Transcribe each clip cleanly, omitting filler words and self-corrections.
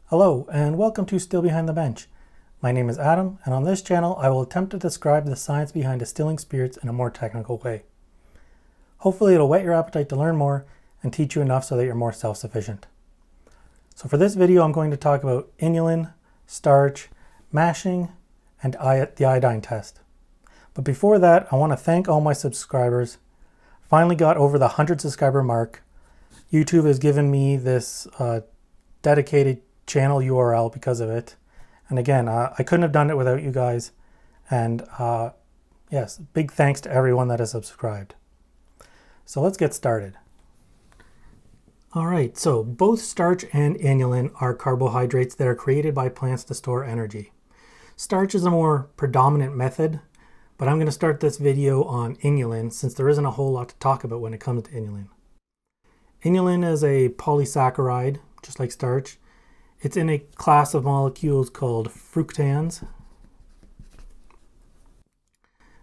Hello, and welcome to Still Behind the Bench. My name is Adam, and on this channel I will attempt to describe the science behind distilling spirits in a more technical way. Hopefully it'll whet your appetite to learn more and teach you enough so that you're more self-sufficient. So for this video I'm going to talk about inulin, starch, mashing, and the iodine test. But before that, I want to thank all my subscribers. Finally got over the 100 subscriber mark. YouTube has given me this dedicated channel URL because of it. And again, I couldn't have done it without you guys. And yes, big thanks to everyone that has subscribed. So let's get started. All right, so both starch and inulin are carbohydrates that are created by plants to store energy. Starch is a more predominant method, but I'm going to start this video on inulin since there isn't a whole lot to talk about when it comes to inulin. Inulin is a polysaccharide, just like starch. It's in a class of molecules called fructans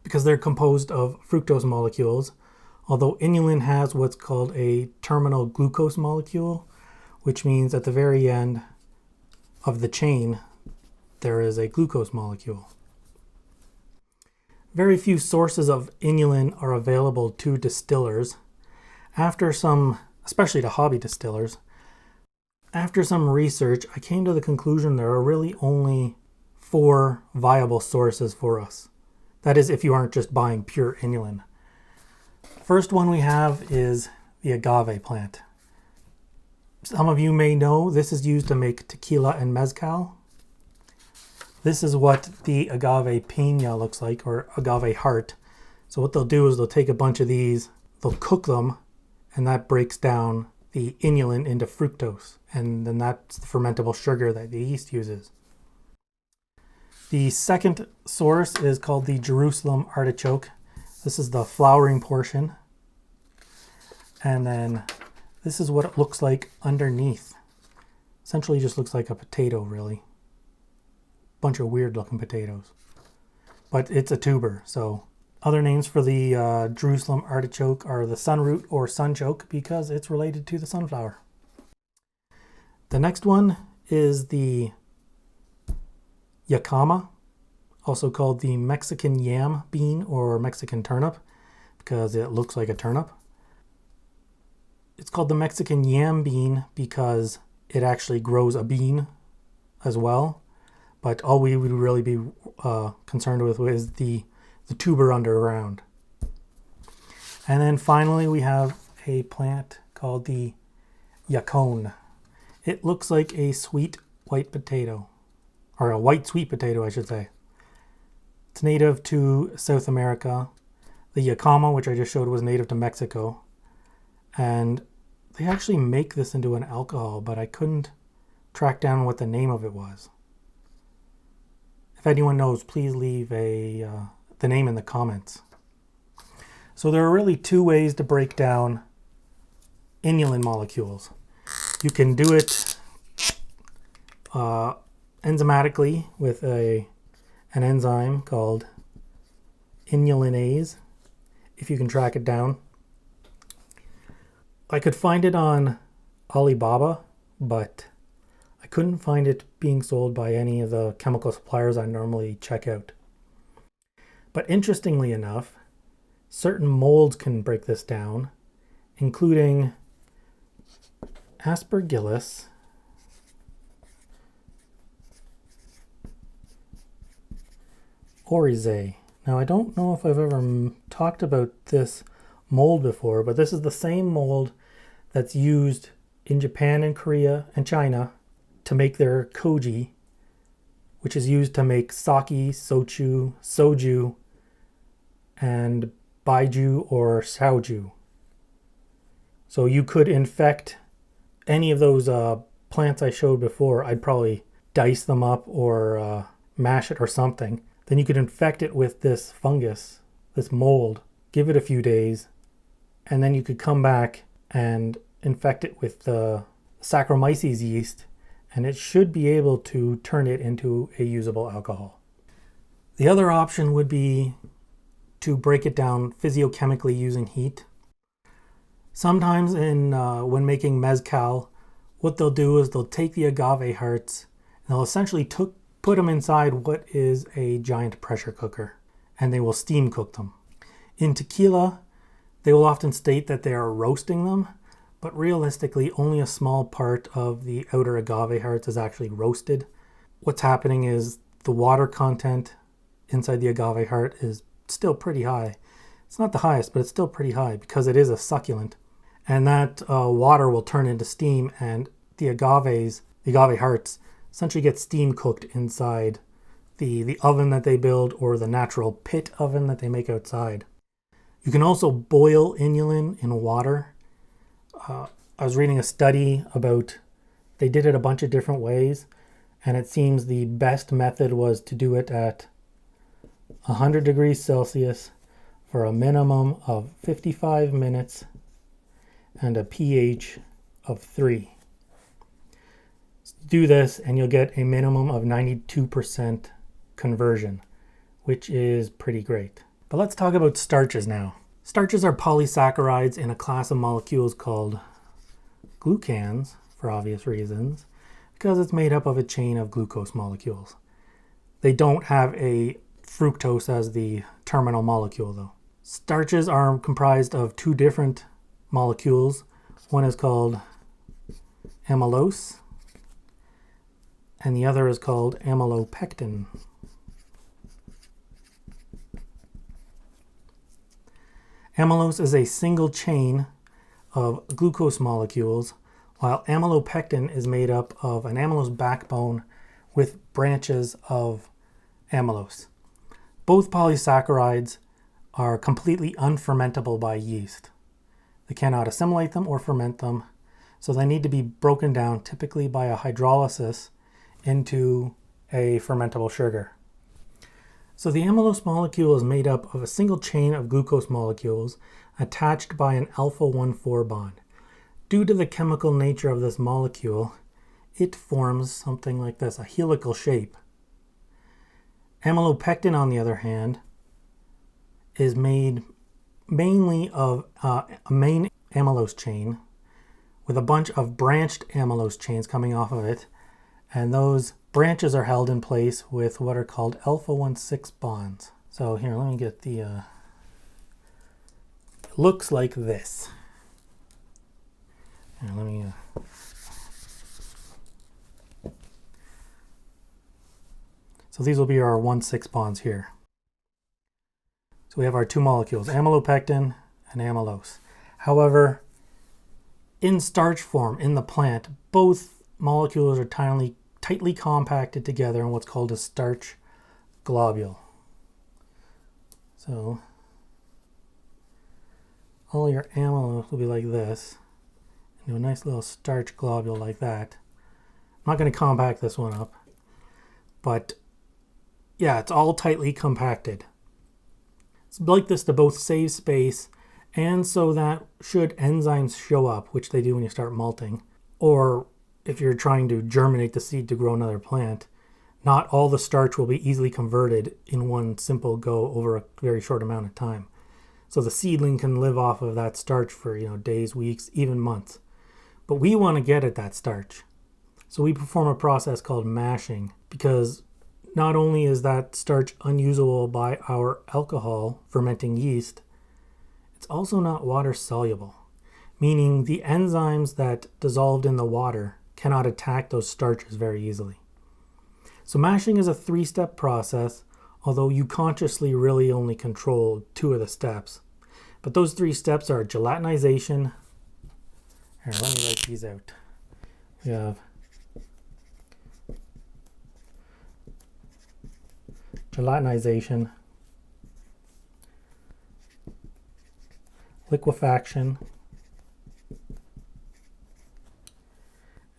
because they're composed of fructose molecules, although inulin has what's called a terminal glucose molecule, which means at the very end of the chain there is a glucose molecule. Very few sources of inulin are available to distillers. Especially to hobby distillers, after some research, I came to the conclusion there are really only 4 viable sources for us. That is, if you aren't just buying pure inulin. First one we have is the agave plant. Some of you may know this is used to make tequila and mezcal. This is what the agave piña looks like, or agave heart. So what they'll do is they'll take a bunch of these, they'll cook them, and that breaks down the inulin into fructose, and then that's the fermentable sugar that the yeast uses. The second source is called the Jerusalem artichoke. This is the flowering portion. And then this is what it looks like underneath. Essentially just looks like a potato, really. Bunch of weird looking potatoes. But it's a tuber, so other names for the Jerusalem artichoke are the sunroot or sunchoke because it's related to the sunflower. The next one is the yacama, also called the Mexican yam bean or Mexican turnip because it looks like a turnip. It's called the Mexican yam bean because it actually grows a bean as well, but all we would really be concerned with is the tuber underground. And then finally we have a plant called the yacon. It looks like a sweet white potato, or a white sweet potato I should say. It's native to South America. The yacama, which I just showed, was native to Mexico. And they actually make this into an alcohol, but I couldn't track down what the name of it was. If anyone knows, please leave the name in the comments. So there are really 2 ways to break down inulin molecules. You can do it enzymatically with an enzyme called inulinase, if you can track it down. I could find it on Alibaba, but I couldn't find it being sold by any of the chemical suppliers I normally check out. But interestingly enough, certain molds can break this down, including Aspergillus, oryzae. Now I don't know if I've ever talked about this mold before, but this is the same mold that's used in Japan and Korea and China to make their koji, which is used to make sake, soju, and baiju or shaoju. So you could infect any of those plants I showed before. I'd probably dice them up or mash it or something. Then you could infect it with this fungus, this mold, give it a few days, and then you could come back and infect it with the Saccharomyces yeast, and it should be able to turn it into a usable alcohol. The other option would be to break it down physiochemically using heat. Sometimes when making mezcal, what they'll do is they'll take the agave hearts and they'll essentially put them inside what is a giant pressure cooker, and they will steam cook them. In tequila, they will often state that they are roasting them, but realistically only a small part of the outer agave hearts is actually roasted. What's happening is the water content inside the agave heart is still pretty high. It's not the highest, but it's still pretty high because it is a succulent. And that water will turn into steam, and the agave hearts essentially get steam cooked inside the oven that they build, or the natural pit oven that they make outside. You can also boil inulin in water. I was reading a study about, they did it a bunch of different ways, and it seems the best method was to do it at 100 degrees Celsius for a minimum of 55 minutes and a pH of 3. Do this and you'll get a minimum of 92% conversion, which is pretty great. But let's talk about starches now. Starches are polysaccharides in a class of molecules called glucans, for obvious reasons, because it's made up of a chain of glucose molecules. They don't have a fructose as the terminal molecule though. Starches are comprised of two different molecules. One is called amylose, and the other is called amylopectin. Amylose is a single chain of glucose molecules, while amylopectin is made up of an amylose backbone with branches of amylose. Both polysaccharides are completely unfermentable by yeast. They cannot assimilate them or ferment them, so they need to be broken down, typically by a hydrolysis, into a fermentable sugar. So the amylose molecule is made up of a single chain of glucose molecules attached by an alpha-1,4 bond. Due to the chemical nature of this molecule, it forms something like this, a helical shape. Amylopectin, on the other hand, is made mainly of a main amylose chain with a bunch of branched amylose chains coming off of it, and those branches are held in place with what are called alpha-1,6 bonds. So here, let me get the, it looks like this. Here, let me, so these will be our 1,6 bonds here. So we have our two molecules, amylopectin and amylose. However, in starch form, in the plant, both molecules are tightly compacted together in what's called a starch globule. So all your amylose will be like this, and do a nice little starch globule like that. I'm not going to compact this one up, but yeah, it's all tightly compacted. It's like this to both save space and so that should enzymes show up, which they do when you start malting, or if you're trying to germinate the seed to grow another plant, not all the starch will be easily converted in one simple go over a very short amount of time. So the seedling can live off of that starch for, days, weeks, even months. But we want to get at that starch. So we perform a process called mashing, because not only is that starch unusable by our alcohol fermenting yeast, it's also not water soluble, meaning the enzymes that dissolved in the water cannot attack those starches very easily. So mashing is a 3-step process, although you consciously really only control 2 of the steps. But those 3 steps are gelatinization. Here, let me write these out. We have gelatinization, liquefaction,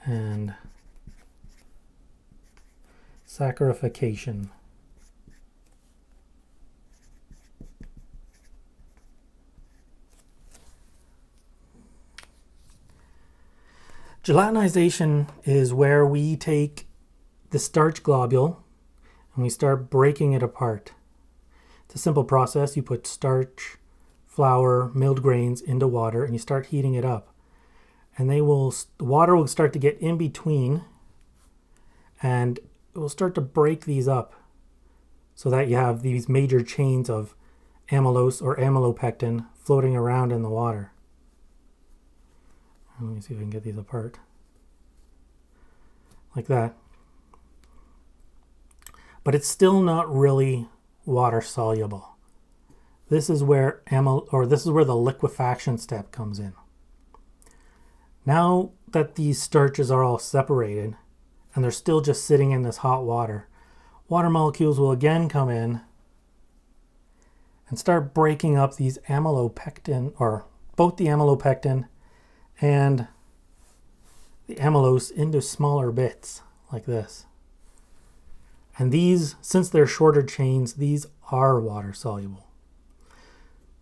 and saccharification. Gelatinization is where we take the starch globule and we start breaking it apart. It's a simple process. You put starch, flour, milled grains into water and you start heating it up. and the water will start to get in between, and it will start to break these up so that you have these major chains of amylose or amylopectin floating around in the water. Let me see if I can get these apart. Like that. But it's still not really water soluble. This is where the liquefaction step comes in. Now that these starches are all separated and they're still just sitting in this hot water, water molecules will again come in and start breaking up these amylopectin, or both the amylopectin and the amylose, into smaller bits like this. And these, since they're shorter chains, these are water soluble.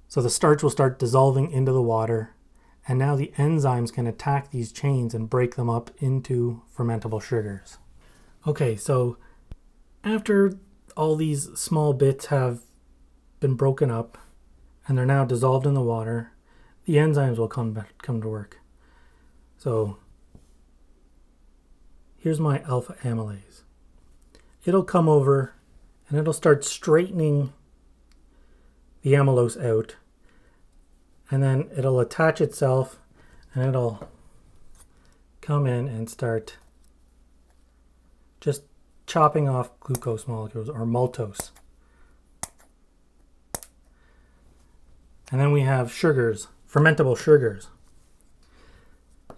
So the starch will start dissolving into the water, and now the enzymes can attack these chains and break them up into fermentable sugars. Okay, so after all these small bits have been broken up and they're now dissolved in the water, the enzymes will come to work. So here's my alpha amylase. It'll come over and it'll start straightening the amylose out, and then it'll attach itself and it'll come in and start just chopping off glucose molecules, or maltose. And then we have sugars, fermentable sugars.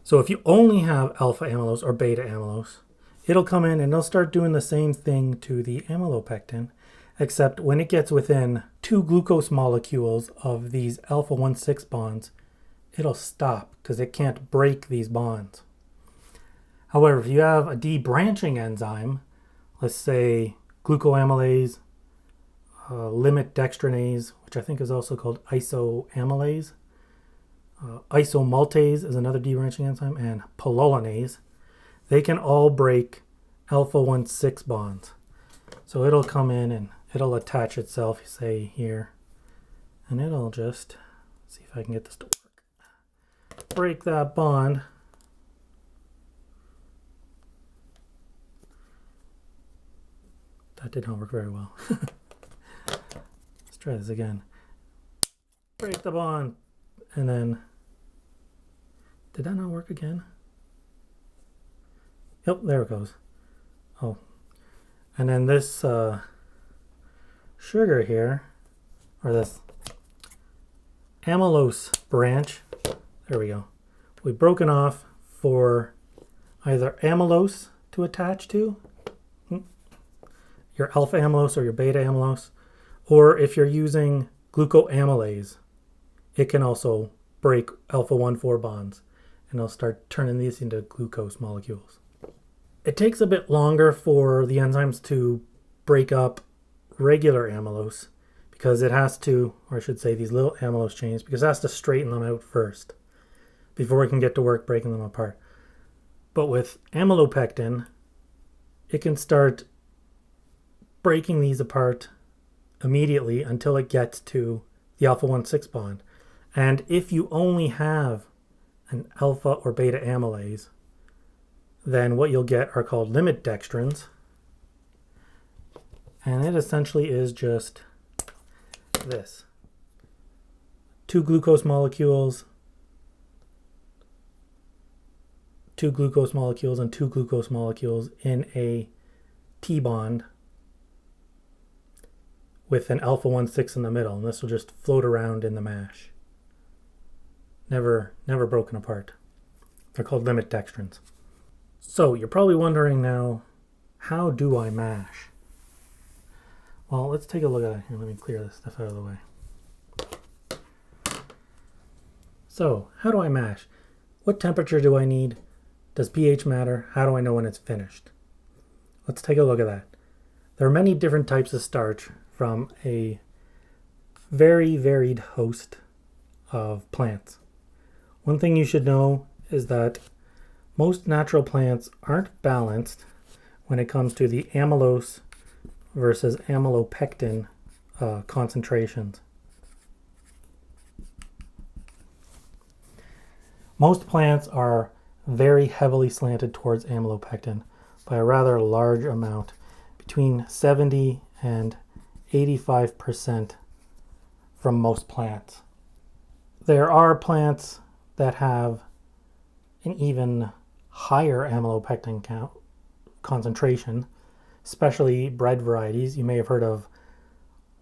So if you only have alpha amylose or beta amylose, it'll come in and it'll start doing the same thing to the amylopectin, except when it gets within 2 glucose molecules of these alpha-1,6 bonds, it'll stop because it can't break these bonds. However, if you have a debranching enzyme, let's say glucoamylase, limit dextranase, which I think is also called isoamylase, isomaltase is another debranching enzyme, and pololinase, they can all break alpha-1,6 bonds. So it'll come in and it'll attach itself, say here, and it'll just, see if I can get this to work, break that bond. That did not work very well. Let's try this again. Break the bond, and then, did that not work again? Yep, there it goes. Oh, and then this sugar here, or this amylose branch, there we go. We've broken off for either amylose to attach to, your alpha amylose or your beta amylose, or if you're using glucoamylase, it can also break alpha-1,4 bonds, and it'll start turning these into glucose molecules. It takes a bit longer for the enzymes to break up regular amylose because it has to, or I should say these little amylose chains, because it has to straighten them out first before it can get to work breaking them apart. But with amylopectin, it can start breaking these apart immediately until it gets to the alpha-1,6 bond. And if you only have an alpha or beta amylase, then what you'll get are called limit dextrins. And it essentially is just this. 2 glucose molecules, 2 glucose molecules, and 2 glucose molecules in a T-bond with an alpha-1,6 in the middle. And this will just float around in the mash. Never broken apart. They're called limit dextrins. So you're probably wondering now, how do I mash? Well, let's take a look at it here. Let me clear this stuff out of the way. So, how do I mash? What temperature do I need? Does pH matter? How do I know when it's finished? Let's take a look at that. There are many different types of starch from a very varied host of plants. One thing you should know is that most natural plants aren't balanced when it comes to the amylose versus amylopectin concentrations. Most plants are very heavily slanted towards amylopectin by a rather large amount, between 70 and 85% from most plants. There are plants that have an even higher amylopectin concentration, especially bread varieties. You may have heard of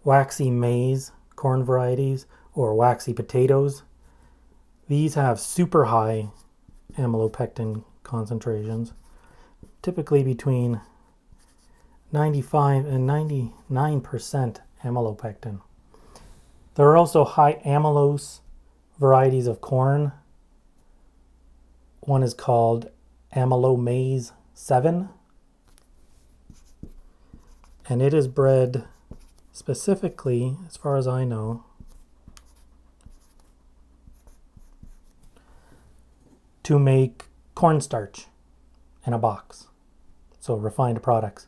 waxy maize corn varieties or waxy potatoes. These have super high amylopectin concentrations, typically between 95 and 99% amylopectin. There are also high amylose varieties of corn. One is called Amylomaize 7, and it is bred specifically, as far as I know, to make cornstarch in a box, so refined products.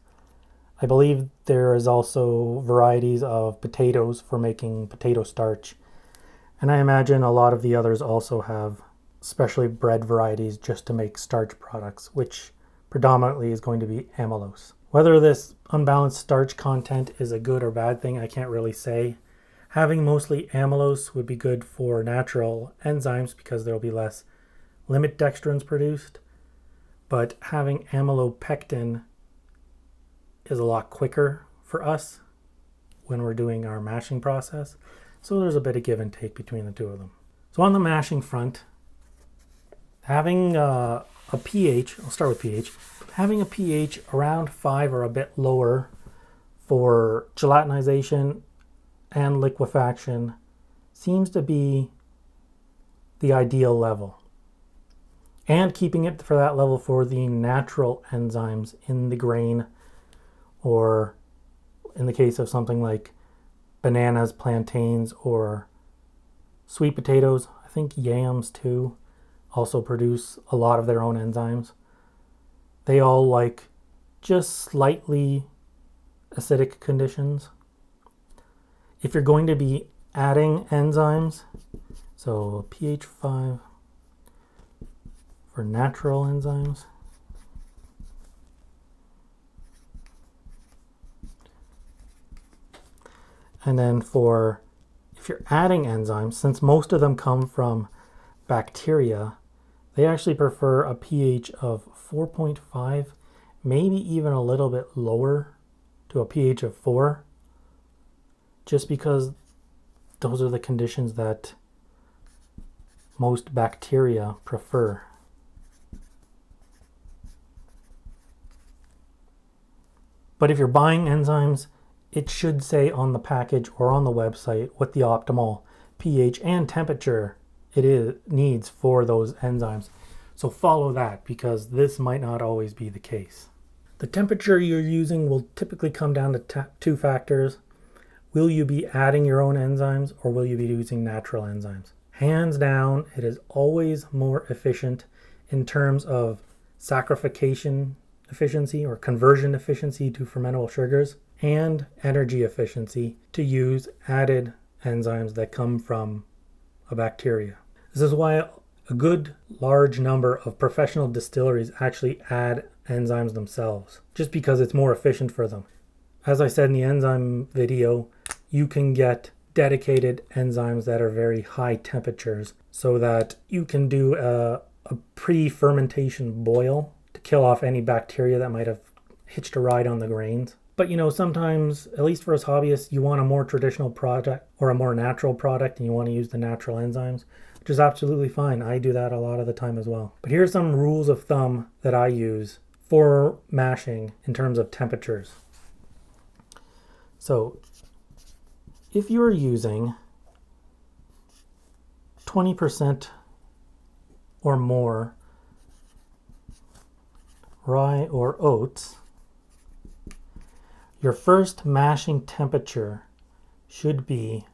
I believe there is also varieties of potatoes for making potato starch, and I imagine a lot of the others also have specially bred varieties just to make starch products, which predominantly is going to be amylose. Whether this unbalanced starch content is a good or bad thing, I can't really say. Having mostly amylose would be good for natural enzymes because there will be less limit dextrins produced, but having amylopectin is a lot quicker for us when we're doing our mashing process, so there's a bit of give and take between the two of them. So on the mashing front, having a pH, I'll start with pH, having a pH around 5 or a bit lower for gelatinization and liquefaction seems to be the ideal level. And keeping it for that level for the natural enzymes in the grain, or in the case of something like bananas, plantains, or sweet potatoes, I think yams too also produce a lot of their own enzymes. They all like just slightly acidic conditions. If you're going to be adding enzymes, so pH 5 for natural enzymes. And then for, if you're adding enzymes, since most of them come from bacteria, they actually prefer a pH of 4.5, maybe even a little bit lower to a pH of 4, just because those are the conditions that most bacteria prefer. But if you're buying enzymes, it should say on the package or on the website what the optimal pH and temperature needs for those enzymes. So follow that, because this might not always be the case. The temperature you're using will typically come down to two factors. Will you be adding your own enzymes, or will you be using natural enzymes? Hands down, it is always more efficient in terms of saccharification efficiency or conversion efficiency to fermentable sugars, and energy efficiency to use added enzymes that come from a bacteria. This is why a good large number of professional distilleries actually add enzymes themselves, just because it's more efficient for them. As I said in the enzyme video, you can get dedicated enzymes that are very high temperatures so that you can do a pre-fermentation boil to kill off any bacteria that might have hitched a ride on the grains. But sometimes, at least for us hobbyists, you want a more traditional product or a more natural product, and you want to use the natural enzymes, which is absolutely fine. I do that a lot of the time as well. But here's some rules of thumb that I use for mashing in terms of temperatures. So if you're using 20% or more rye or oats, your first mashing temperature should be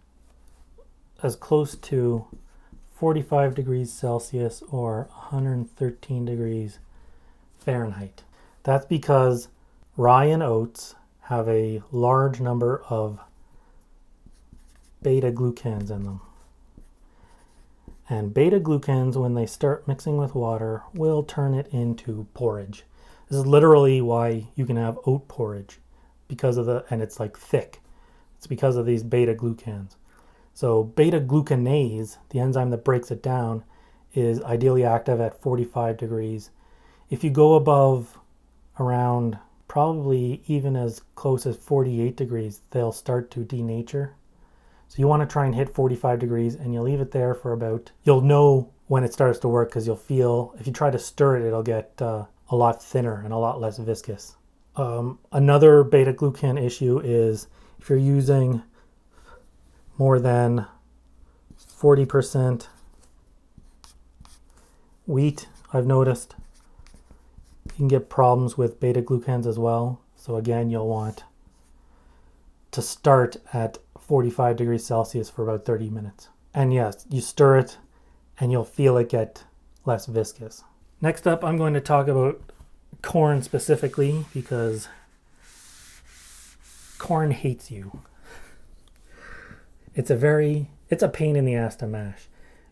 as close to 45 degrees Celsius or 113 degrees Fahrenheit. That's because rye and oats have a large number of beta glucans in them. And beta glucans, when they start mixing with water, will turn it into porridge. This is literally why you can have oat porridge, because of and it's like thick. It's because of these beta glucans. So beta glucanase, the enzyme that breaks it down, is ideally active at 45 degrees. If you go above around probably even as close as 48 degrees, they'll start to denature. So you want to try and hit 45 degrees, and you leave it there for about, you'll know when it starts to work because you'll feel, if you try to stir it, it'll get a lot thinner and a lot less viscous. Another beta glucan issue is if you're using more than 40% wheat, I've noticed you can get problems with beta glucans as well. So again, you'll want to start at 45 degrees Celsius for about 30 minutes. And yes, you stir it and you'll feel it get less viscous. Next up, I'm going to talk about corn specifically because corn hates you. It's a pain in the ass to mash.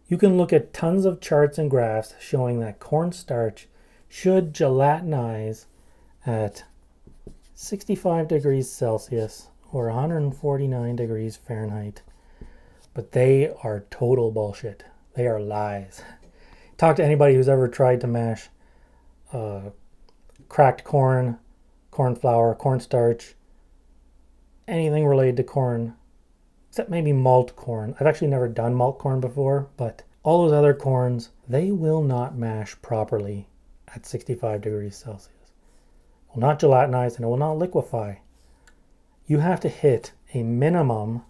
You can look at tons of charts and graphs showing that cornstarch should gelatinize at 65 degrees Celsius or 149 degrees Fahrenheit. But they are total bullshit. They are lies. Talk to anybody who's ever tried to mash cracked corn, corn flour, cornstarch, anything related to corn, except maybe malt corn. I've actually never done malt corn before, but all those other corns, they will not mash properly at 65 degrees Celsius. It will not gelatinize and it will not liquefy. You have to hit a minimum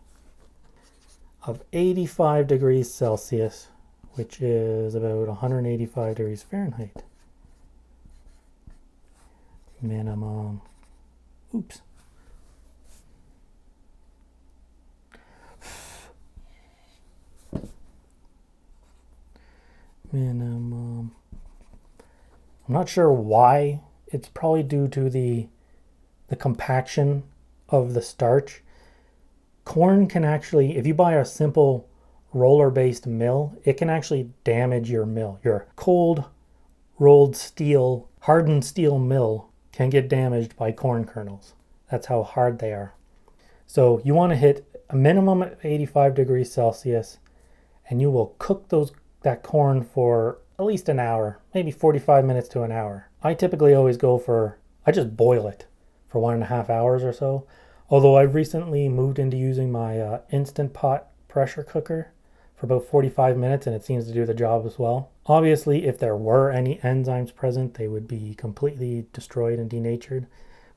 of 85 degrees Celsius, which is about 185 degrees Fahrenheit. Minimum. Oops. Minimum. I'm not sure why. It's probably due to the compaction of the starch. Corn can actually, if you buy a simple roller-based mill, it can actually damage your mill. Your cold rolled steel, hardened steel mill can get damaged by corn kernels. That's how hard they are. So you want to hit a minimum of 85 degrees Celsius, and you will cook that corn for at least an hour, maybe 45 minutes to an hour. I typically always I just boil it for 1.5 hours or so. Although I've recently moved into using my Instant Pot pressure cooker for about 45 minutes, and it seems to do the job as well. Obviously, if there were any enzymes present, they would be completely destroyed and denatured.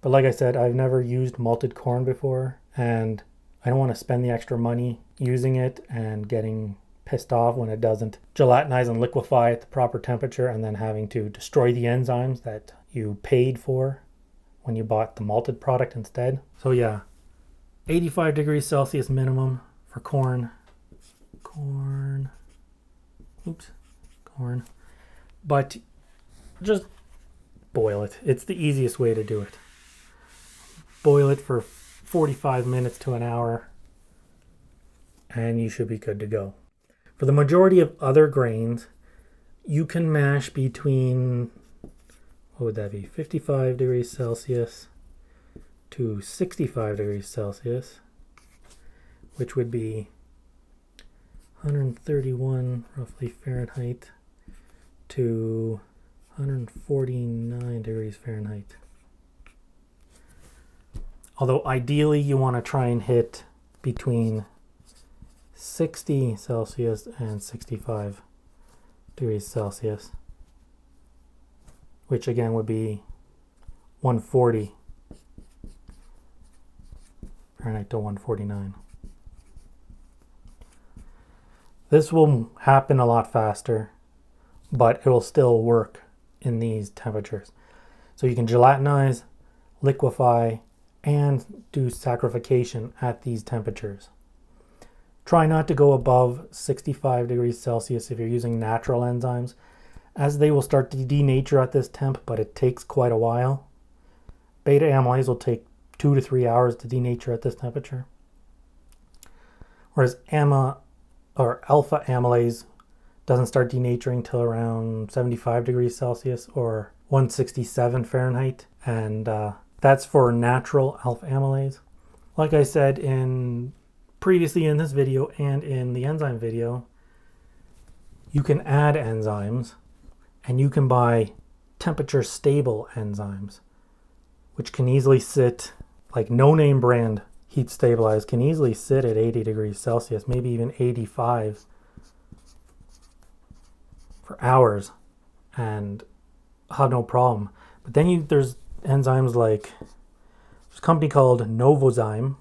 But like I said, I've never used malted corn before, and I don't want to spend the extra money using it and getting pissed off when it doesn't gelatinize and liquefy at the proper temperature, and then having to destroy the enzymes that you paid for when you bought the malted product instead. So yeah, 85 degrees Celsius minimum for corn. But just boil it. It's the easiest way to do it. Boil it for 45 minutes to an hour, and you should be good to go. For the majority of other grains, you can mash between, what would that be, 55 degrees Celsius to 65 degrees Celsius, which would be 131 roughly Fahrenheit to 149 degrees Fahrenheit. Although ideally you want to try and hit between 60 Celsius and 65 degrees Celsius, which again would be 140 Fahrenheit to 149. This will happen a lot faster, but it will still work in these temperatures. So you can gelatinize, liquefy, and do saccharification at these temperatures. Try not to go above 65 degrees Celsius if you're using natural enzymes, as they will start to denature at this temp, but it takes quite a while. Beta amylase will take 2 to 3 hours to denature at this temperature. Whereas alpha amylase doesn't start denaturing till around 75 degrees Celsius or 167 Fahrenheit. And that's for natural alpha amylase. Like I said previously in this video and in the enzyme video, you can add enzymes and you can buy temperature stable enzymes, which can easily sit, like no name brand heat stabilized, can easily sit at 80 degrees Celsius, maybe even 85 for hours and have no problem. But then there's enzymes like, there's a company called Novozyme.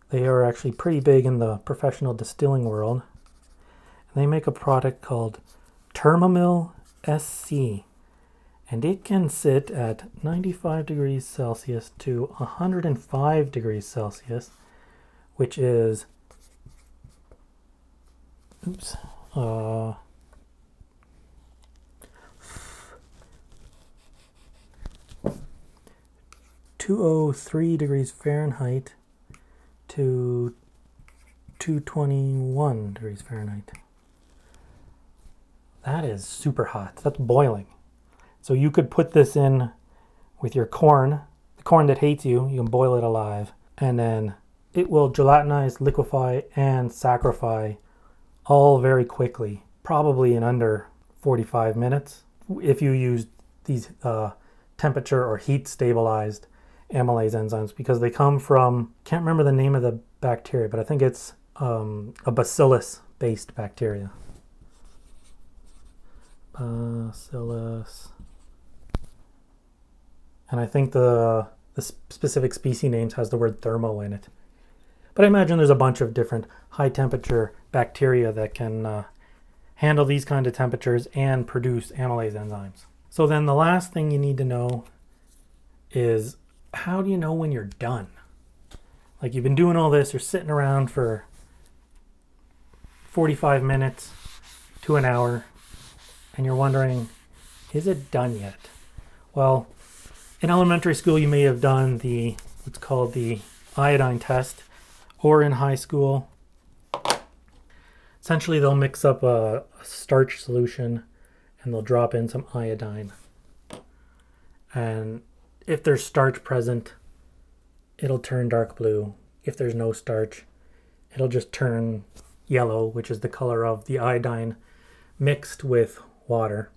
They are actually pretty big in the professional distilling world. And they make a product called Thermomil SC. And it can sit at 95 degrees Celsius to 105 degrees Celsius, which is, 203 degrees Fahrenheit to 221 degrees Fahrenheit. That is super hot. That's boiling. So you could put this in with your corn, the corn that hates you. You can boil it alive, and then it will gelatinize, liquefy, and saccharify all very quickly, probably in under 45 minutes if you use these temperature or heat stabilized amylase enzymes, because they come from, can't remember the name of the bacteria, but I think it's a bacillus based bacteria. Bacillus. And I think the specific species names has the word thermo in it. But I imagine there's a bunch of different high temperature bacteria that can handle these kind of temperatures and produce amylase enzymes. So then the last thing you need to know is, how do you know when you're done? Like, you've been doing all this, you're sitting around for 45 minutes to an hour, and you're wondering, is it done yet? Well, in elementary school, you may have done what's called the iodine test, or in high school. Essentially, they'll mix up a starch solution and they'll drop in some iodine. And if there's starch present, it'll turn dark blue. If there's no starch, it'll just turn yellow, which is the color of the iodine mixed with water.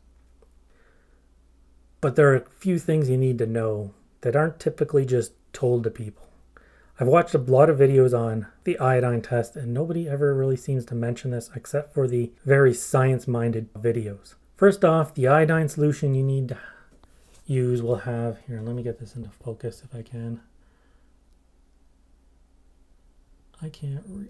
But there are a few things you need to know that aren't typically just told to people. I've watched a lot of videos on the iodine test, and nobody ever really seems to mention this except for the very science-minded videos. First off, the iodine solution you need to use will have, here, let me get this into focus if I can. I can't read.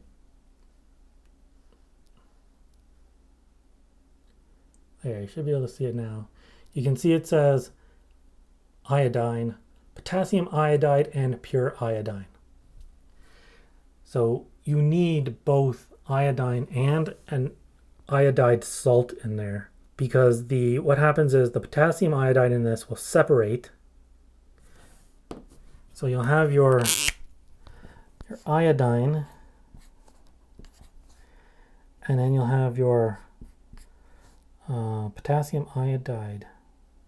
There, you should be able to see it now. You can see it says iodine, potassium iodide, and pure iodine. So you need both iodine and an iodide salt in there, because what happens is the potassium iodide in this will separate. So you'll have your iodine, and then you'll have your potassium iodide.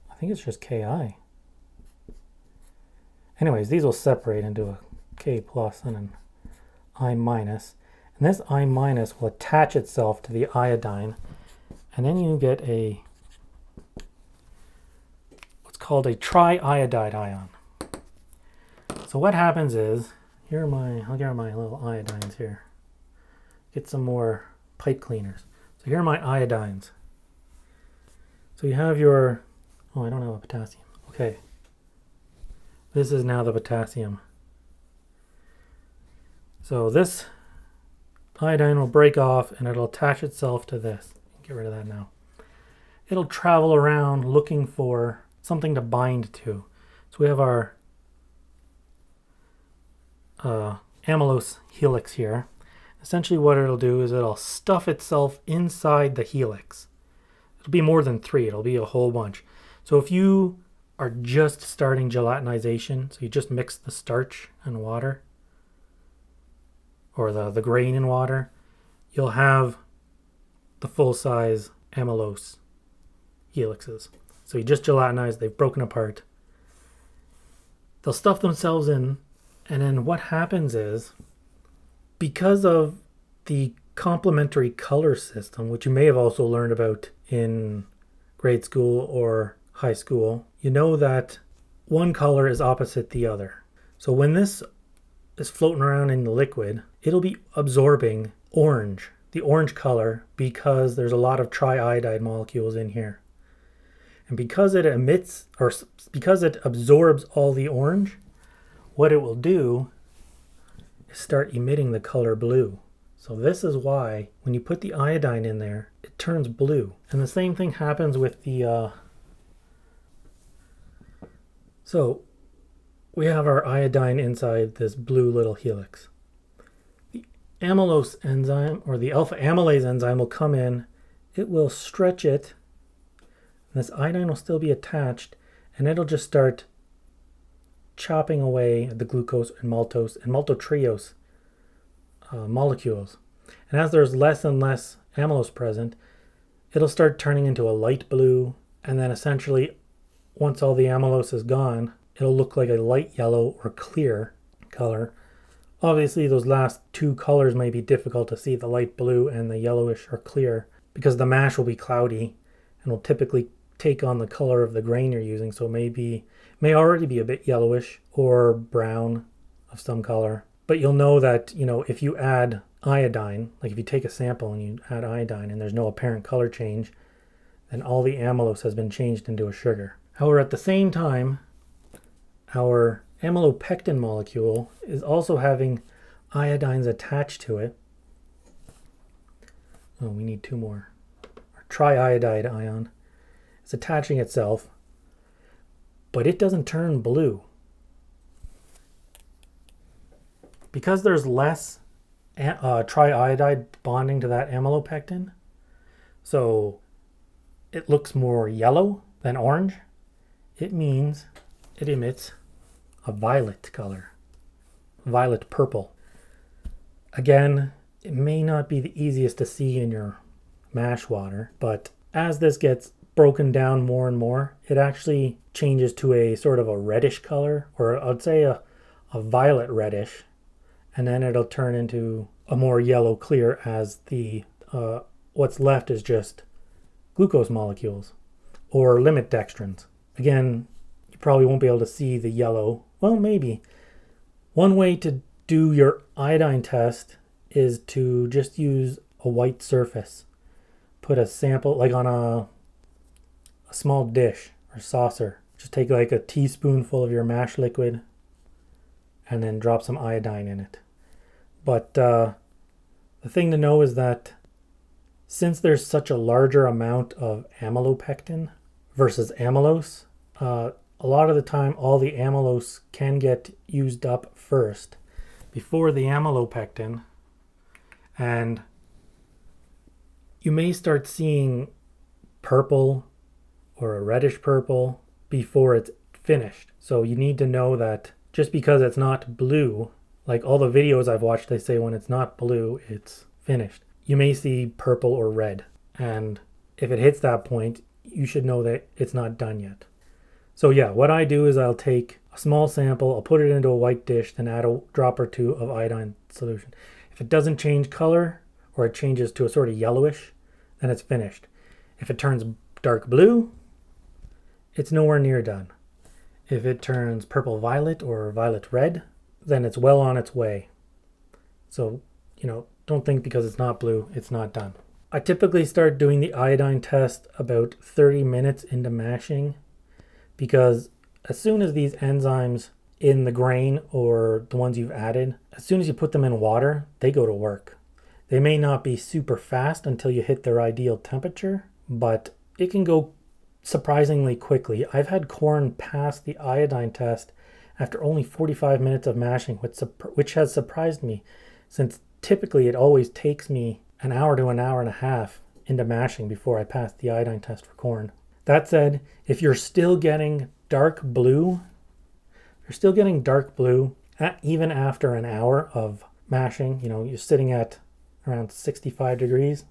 I think it's just Ki. Anyways, these will separate into a K plus and an I minus. And this I minus will attach itself to the iodine. And then you get what's called a triiodide ion. So what happens is, I'll get my little iodines here. Get some more pipe cleaners. So here are my iodines. So you have your, I don't have a potassium. Okay. This is now the potassium. So this iodine will break off and it'll attach itself to this. Get rid of that now. It'll travel around looking for something to bind to. So we have our amylose helix here. Essentially what it'll do is it'll stuff itself inside the helix. It'll be more than 3. It'll be a whole bunch. So if you are just starting gelatinization, so you just mix the starch and water, or the grain in water, you'll have the full-size amylose helixes. So you just gelatinize, they've broken apart. They'll stuff themselves in, and then what happens is, because of the complementary color system, which you may have also learned about in grade school or high school, you know that one color is opposite the other. So when this is floating around in the liquid, it'll be absorbing orange, the orange color, because there's a lot of triiodide molecules in here. And because it emits, or because it absorbs all the orange, what it will do is start emitting the color blue. So this is why when you put the iodine in there, it turns blue. And the same thing happens with the... So we have our iodine inside this blue little helix. The amylose enzyme, or the alpha amylase enzyme, will come in. It will stretch it. And this iodine will still be attached, and it'll just start chopping away the glucose and maltodextrose molecules. And as there's less and less amylose present, it'll start turning into a light blue, and then essentially, once all the amylose is gone, it'll look like a light yellow or clear color. Obviously, those last two colors may be difficult to see, the light blue and the yellowish or clear, because the mash will be cloudy and will typically take on the color of the grain you're using. So it may already be a bit yellowish or brown of some color. But you'll know that, if you add iodine, like if you take a sample and you add iodine and there's no apparent color change, then all the amylose has been changed into a sugar. However, at the same time, our amylopectin molecule is also having iodines attached to it. Oh, we need two more. Our triiodide ion is attaching itself, but it doesn't turn blue. Because there's less triiodide bonding to that amylopectin, so it looks more yellow than orange. It means it emits a violet color, violet purple. Again, it may not be the easiest to see in your mash water, but as this gets broken down more and more, it actually changes to a sort of a reddish color, or I'd say a violet reddish, and then it'll turn into a more yellow clear as the what's left is just glucose molecules or limit dextrins. Again, you probably won't be able to see the yellow. Well, maybe. One way to do your iodine test is to just use a white surface. Put a sample like on a small dish or saucer. Just take like a teaspoonful of your mash liquid and then drop some iodine in it. But the thing to know is that since there's such a larger amount of amylopectin versus amylose, a lot of the time all the amylose can get used up first before the amylopectin, and you may start seeing purple or a reddish purple before it's finished. So you need to know that just because it's not blue, like all the videos I've watched, they say when it's not blue, it's finished. You may see purple or red. And if it hits that point, you should know that it's not done yet. So yeah, what I do is I'll take a small sample, I'll put it into a white dish, then add a drop or two of iodine solution. If it doesn't change color, or it changes to a sort of yellowish, then it's finished. If it turns dark blue, it's nowhere near done. If it turns purple violet or violet red, then it's well on its way. So, don't think because it's not blue, it's not done. I typically start doing the iodine test about 30 minutes into mashing, because as soon as these enzymes in the grain or the ones you've added, as soon as you put them in water, they go to work. They may not be super fast until you hit their ideal temperature, but it can go surprisingly quickly. I've had corn pass the iodine test after only 45 minutes of mashing, which has surprised me, since typically it always takes me an hour to an hour and a half into mashing before I pass the iodine test for corn. That said, if you're still getting dark blue, even after an hour of mashing, you're sitting at around 65 degrees,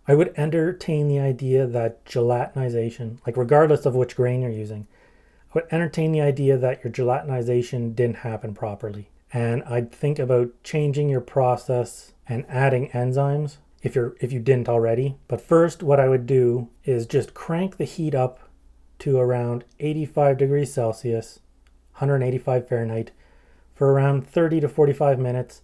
I would entertain the idea that gelatinization, like regardless of which grain you're using, I would entertain the idea that your gelatinization didn't happen properly. And I'd think about changing your process and adding enzymes if you didn't already. But first, what I would do is just crank the heat up to around 85 degrees Celsius, 185 Fahrenheit, for around 30 to 45 minutes.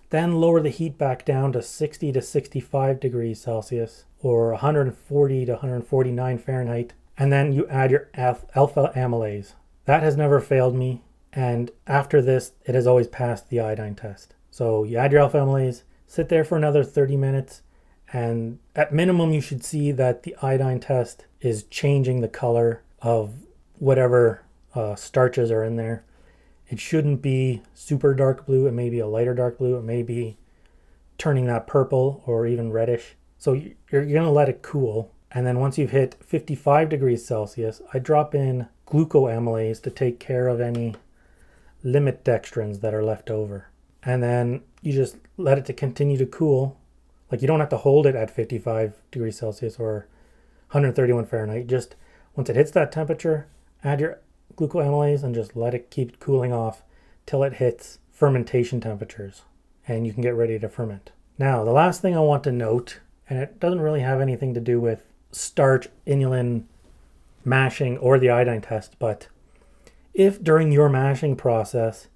Then lower the heat back down to 60 to 65 degrees Celsius, or 140 to 149 Fahrenheit. And then you add your alpha amylase. That has never failed me. And after this, it has always passed the iodine test. So you add your alpha amylase, sit there for another 30 minutes, and at minimum, you should see that the iodine test is changing the color of whatever starches are in there. It shouldn't be super dark blue. It may be a lighter dark blue. It may be turning that purple or even reddish. So you're going to let it cool. And then once you've hit 55 degrees Celsius, I drop in glucoamylase to take care of any limit dextrins that are left over. And then you just let it to continue to cool. Like, you don't have to hold it at 55 degrees Celsius or 131 Fahrenheit. Just once it hits that temperature, add your glucoamylase and just let it keep cooling off till it hits fermentation temperatures, and you can get ready to ferment. Now, the last thing I want to note, and it doesn't really have anything to do with starch, inulin, mashing, or the iodine test, but if during your mashing process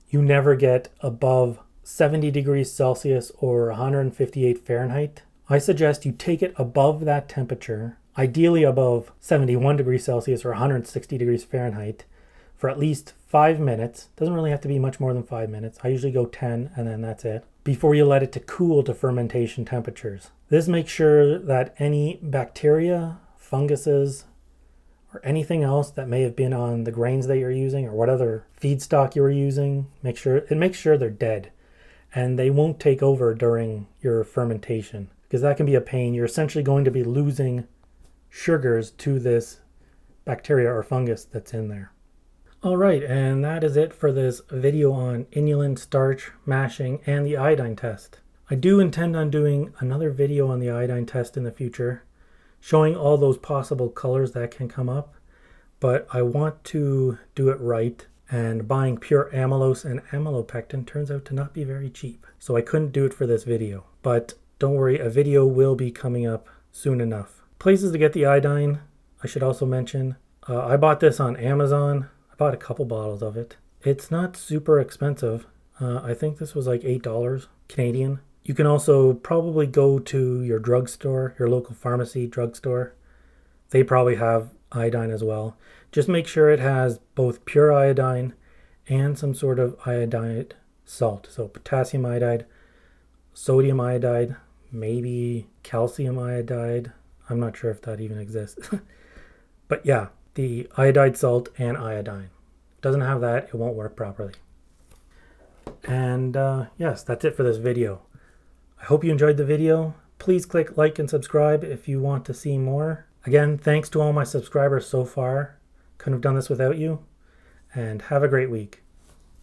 you never get above 70 degrees Celsius or 158 Fahrenheit, I suggest you take it above that temperature, ideally above 71 degrees Celsius or 160 degrees Fahrenheit, for at least 5 minutes. Doesn't really have to be much more than 5 minutes. I usually go 10 and then that's it, before you let it to cool to fermentation temperatures. This makes sure that any bacteria, funguses, or anything else that may have been on the grains that you're using or what other feedstock you were using, makes sure they're dead and they won't take over during your fermentation, because that can be a pain. You're essentially going to be losing sugars to this bacteria or fungus that's in there. All right, and that is it for this video on inulin, starch, mashing, and the iodine test. I do intend on doing another video on the iodine test in the future, showing all those possible colors that can come up, but I want to do it right, and buying pure amylose and amylopectin turns out to not be very cheap, so I couldn't do it for this video. But don't worry, a video will be coming up soon enough. Places to get the iodine, I should also mention, I bought this on Amazon. I bought a couple bottles of it. It's not super expensive. I think this was like $8 Canadian. You can also probably go to your drugstore, your local pharmacy drugstore. They probably have iodine as well. Just make sure it has both pure iodine and some sort of iodide salt. So potassium iodide, sodium iodide, maybe calcium iodide. I'm not sure if that even exists. But yeah, the iodide salt and iodine. Doesn't have that, it won't work properly. And yes, that's it for this video. I hope you enjoyed the video. Please click like and subscribe if you want to see more. Again, thanks to all my subscribers so far. Couldn't have done this without you. And have a great week.